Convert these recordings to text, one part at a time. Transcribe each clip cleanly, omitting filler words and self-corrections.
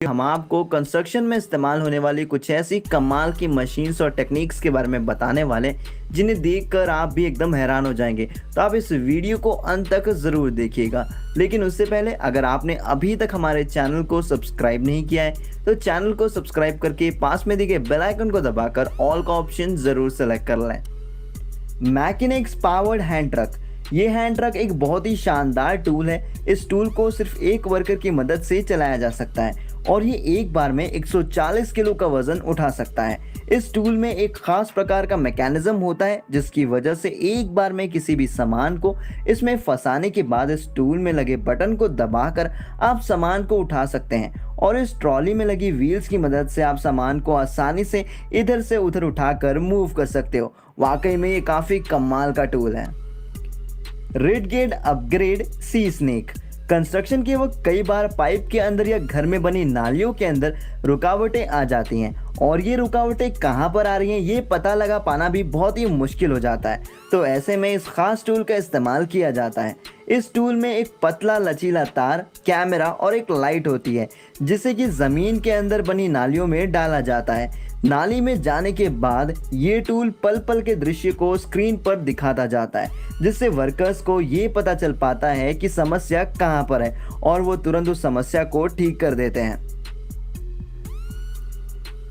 हम आपको कंस्ट्रक्शन में इस्तेमाल होने वाली कुछ ऐसी कमाल की मशीन्स और टेक्निक्स के बारे में बताने वाले जिन्हें देखकर आप भी एकदम हैरान हो जाएंगे। तो आप इस वीडियो को अंत तक ज़रूर देखिएगा। लेकिन उससे पहले अगर आपने अभी तक हमारे चैनल को सब्सक्राइब नहीं किया है तो चैनल को सब्सक्राइब करके पास में दिए गए बेल आइकन को दबाकर ऑल का ऑप्शन ज़रूर सेलेक्ट कर लें। Mechanics powered hand truck. ये हैंड ट्रक एक बहुत ही शानदार टूल है। इस टूल को सिर्फ एक वर्कर की मदद से चलाया जा सकता है और ये एक बार में 140 किलो का वजन उठा सकता है। इस टूल में एक खास प्रकार का मैकेनिज्म होता है जिसकी वजह से एक बार में किसी भी सामान को इसमें फंसाने के बाद इस टूल में लगे बटन को दबाकर आप सामान को उठा सकते हैं और इस ट्रॉली में लगी व्हील्स की मदद से आप सामान को आसानी से इधर से उधर उठाकर मूव कर सकते हो। वाकई में ये काफ़ी कमाल का टूल है। रिडगेट अपग्रेड सी स्नेक। कंस्ट्रक्शन के वक्त कई बार पाइप के अंदर या घर में बनी नालियों के अंदर रुकावटें आ जाती हैं और ये रुकावटें कहाँ पर आ रही हैं ये पता लगा पाना भी बहुत ही मुश्किल हो जाता है। तो ऐसे में इस खास टूल का इस्तेमाल किया जाता है। इस टूल में एक पतला लचीला तार, कैमरा और एक लाइट होती है जिसे कि ज़मीन के अंदर बनी नालियों में डाला जाता है। नाली में जाने के बाद ये टूल पल पल के दृश्य को स्क्रीन पर दिखाता जाता है जिससे वर्कर्स को ये पता चल पाता है कि समस्या कहाँ पर है और वो तुरंत उस समस्या को ठीक कर देते हैं।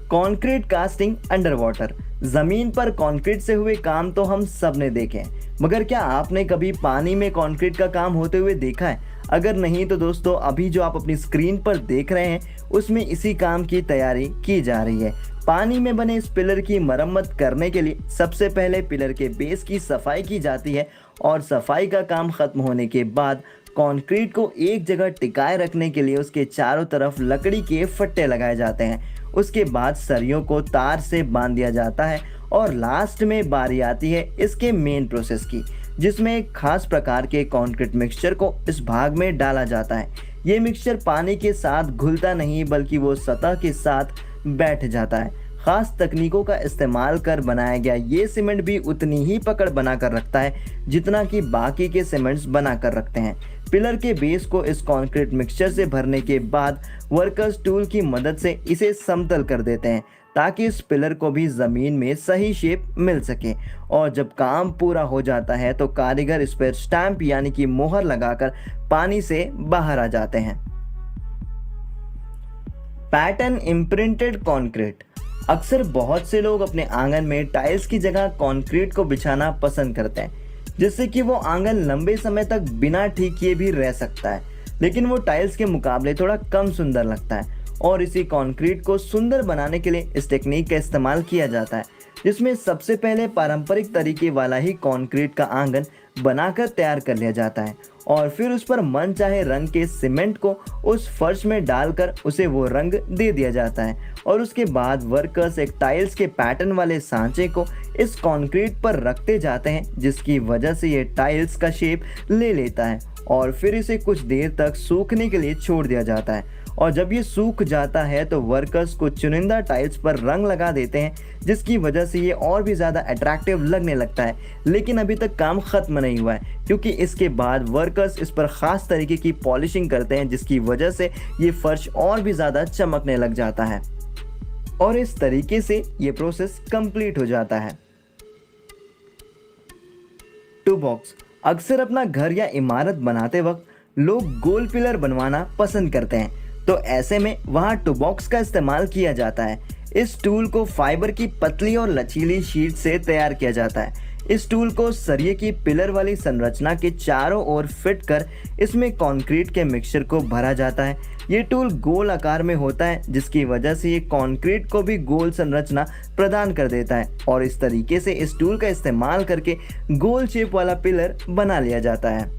Concrete casting under water. जमीन पर कंक्रीट से हुए काम तो हम सब ने देखे हैं, मगर क्या आपने कभी पानी में कंक्रीट का काम होते हुए देखा है? अगर नहीं तो दोस्तों अभी जो आप अपनी स्क्रीन पर देख रहे हैं उसमें इसी काम की तैयारी की जा रही है। पानी में बने इस पिलर की मरम्मत करने के लिए सबसे पहले पिलर के बेस की सफाई की जाती है और सफाई का काम खत्म होने के बाद कंक्रीट को एक जगह टिकाए रखने के लिए उसके चारों तरफ लकड़ी के फट्टे लगाए जाते हैं। उसके बाद सरियों को तार से बांध दिया जाता है और लास्ट में बारी आती है इसके मेन प्रोसेस की, जिसमें एक खास प्रकार के कंक्रीट मिक्सचर को इस भाग में डाला जाता है। ये मिक्सचर पानी के साथ घुलता नहीं बल्कि वो सतह के साथ बैठ जाता है। खास तकनीकों का इस्तेमाल कर बनाया गया ये सीमेंट भी उतनी ही पकड़ बना कर रखता है जितना कि बाकी के सीमेंट्स बना कर रखते हैं। पिलर के बेस को इस कंक्रीट मिक्सचर से भरने के बाद वर्कर्स टूल की मदद से इसे समतल कर देते हैं ताकि इस पिलर को भी ज़मीन में सही शेप मिल सके। और जब काम पूरा हो जाता है तो कारीगर इस पर स्टैंप यानी कि मोहर लगाकर पानी से बाहर आ जाते हैं। Pattern imprinted concrete. अक्सर बहुत से लोग अपने आंगन में टाइल्स की जगह कंक्रीट को बिछाना पसंद करते हैं जिससे कि वो आंगन लंबे समय तक बिना ठीक किए भी रह सकता है, लेकिन वो टाइल्स के मुकाबले थोड़ा कम सुंदर लगता है। और इसी कंक्रीट को सुंदर बनाने के लिए इस टेक्निक का इस्तेमाल किया जाता है जिसमें सबसे पहले पारंपरिक तरीके वाला ही कंक्रीट का आंगन बनाकर तैयार कर लिया जाता है और फिर उस पर मन चाहे रंग के सीमेंट को उस फर्श में डालकर उसे वो रंग दे दिया जाता है और उसके बाद वर्कर्स एक टाइल्स के पैटर्न वाले सांचे को इस कंक्रीट पर रखते जाते हैं जिसकी वजह से ये टाइल्स का शेप ले लेता है और फिर इसे कुछ देर तक सूखने के लिए छोड़ दिया जाता है। और जब ये सूख जाता है तो वर्कर्स को चुनिंदा टाइल्स पर रंग लगा देते हैं जिसकी वजह से ये और भी ज़्यादा अट्रैक्टिव लगने लगता है। लेकिन अभी तक काम ख़त्म नहीं हुआ है क्योंकि इसके बाद वर्कर्स इस पर ख़ास तरीके की पॉलिशिंग करते हैं जिसकी वजह से ये फर्श और भी ज़्यादा चमकने लग जाता है और इस तरीके से ये प्रोसेस कंप्लीट हो जाता है। Two box. अक्सर अपना घर या इमारत बनाते वक्त लोग गोल पिलर बनवाना पसंद करते हैं, तो ऐसे में वहाँ टू बॉक्स का इस्तेमाल किया जाता है। इस टूल को फाइबर की पतली और लचीली शीट से तैयार किया जाता है। इस टूल को सरिये की पिलर वाली संरचना के चारों ओर फिट कर इसमें कंक्रीट के मिक्सचर को भरा जाता है। ये टूल गोल आकार में होता है जिसकी वजह से ये कंक्रीट को भी गोल संरचना प्रदान कर देता है और इस तरीके से इस टूल का इस्तेमाल करके गोल शेप वाला पिलर बना लिया जाता है।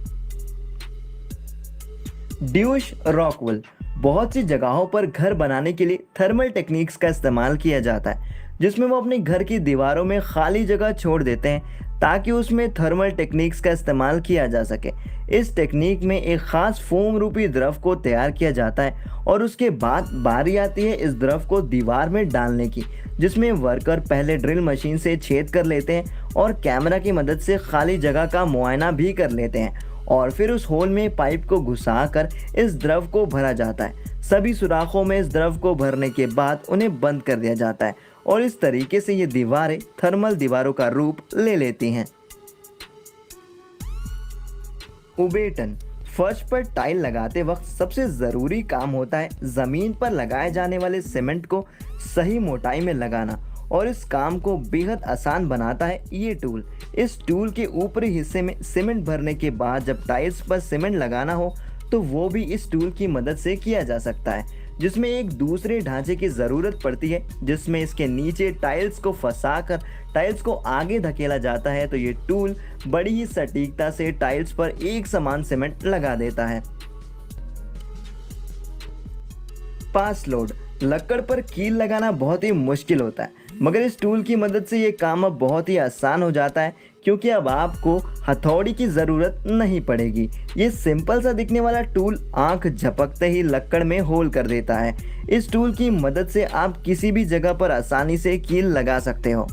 ड्यूश रॉकवुल। बहुत सी जगहों पर घर बनाने के लिए थर्मल टेक्निक्स का इस्तेमाल किया जाता है जिसमें वो अपने घर की दीवारों में खाली जगह छोड़ देते हैं ताकि उसमें थर्मल टेक्निक्स का इस्तेमाल किया जा सके। इस टेक्निक में एक ख़ास फोम रूपी द्रव को तैयार किया जाता है और उसके बाद बारी आती है इस द्रव को दीवार में डालने की, जिसमें वर्कर पहले ड्रिल मशीन से छेद कर लेते हैं और कैमरा की मदद से खाली जगह का मुआयना भी कर लेते हैं और फिर उस होल में पाइप को घुसाकर इस द्रव को भरा जाता है। सभी सुराखों में इस द्रव को भरने के बाद उन्हें बंद कर दिया जाता है और इस तरीके से ये दीवारें थर्मल दीवारों का रूप ले लेती हैं। उबेटन। फर्श पर टाइल लगाते वक्त सबसे ज़रूरी काम होता है ज़मीन पर लगाए जाने वाले सीमेंट को सही मोटाई में लगाना, और इस काम को बेहद आसान बनाता है ये टूल। इस टूल के ऊपरी हिस्से में सीमेंट भरने के बाद जब टाइल्स पर सीमेंट लगाना हो तो वो भी इस टूल की मदद से किया जा सकता है, जिसमें एक दूसरे ढांचे की ज़रूरत पड़ती है जिसमें इसके नीचे टाइल्स को फंसाकर टाइल्स को आगे धकेला जाता है। तो ये टूल बड़ी ही सटीकता से टाइल्स पर एक समान सीमेंट लगा देता है। पास लोड। लकड़ पर कील लगाना बहुत ही मुश्किल होता है, मगर इस टूल की मदद से ये काम अब बहुत ही आसान हो जाता है, क्योंकि अब आपको हथौड़ी की ज़रूरत नहीं पड़ेगी। ये सिंपल सा दिखने वाला टूल आंख झपकते ही लकड़ में होल कर देता है। इस टूल की मदद से आप किसी भी जगह पर आसानी से कील लगा सकते हो।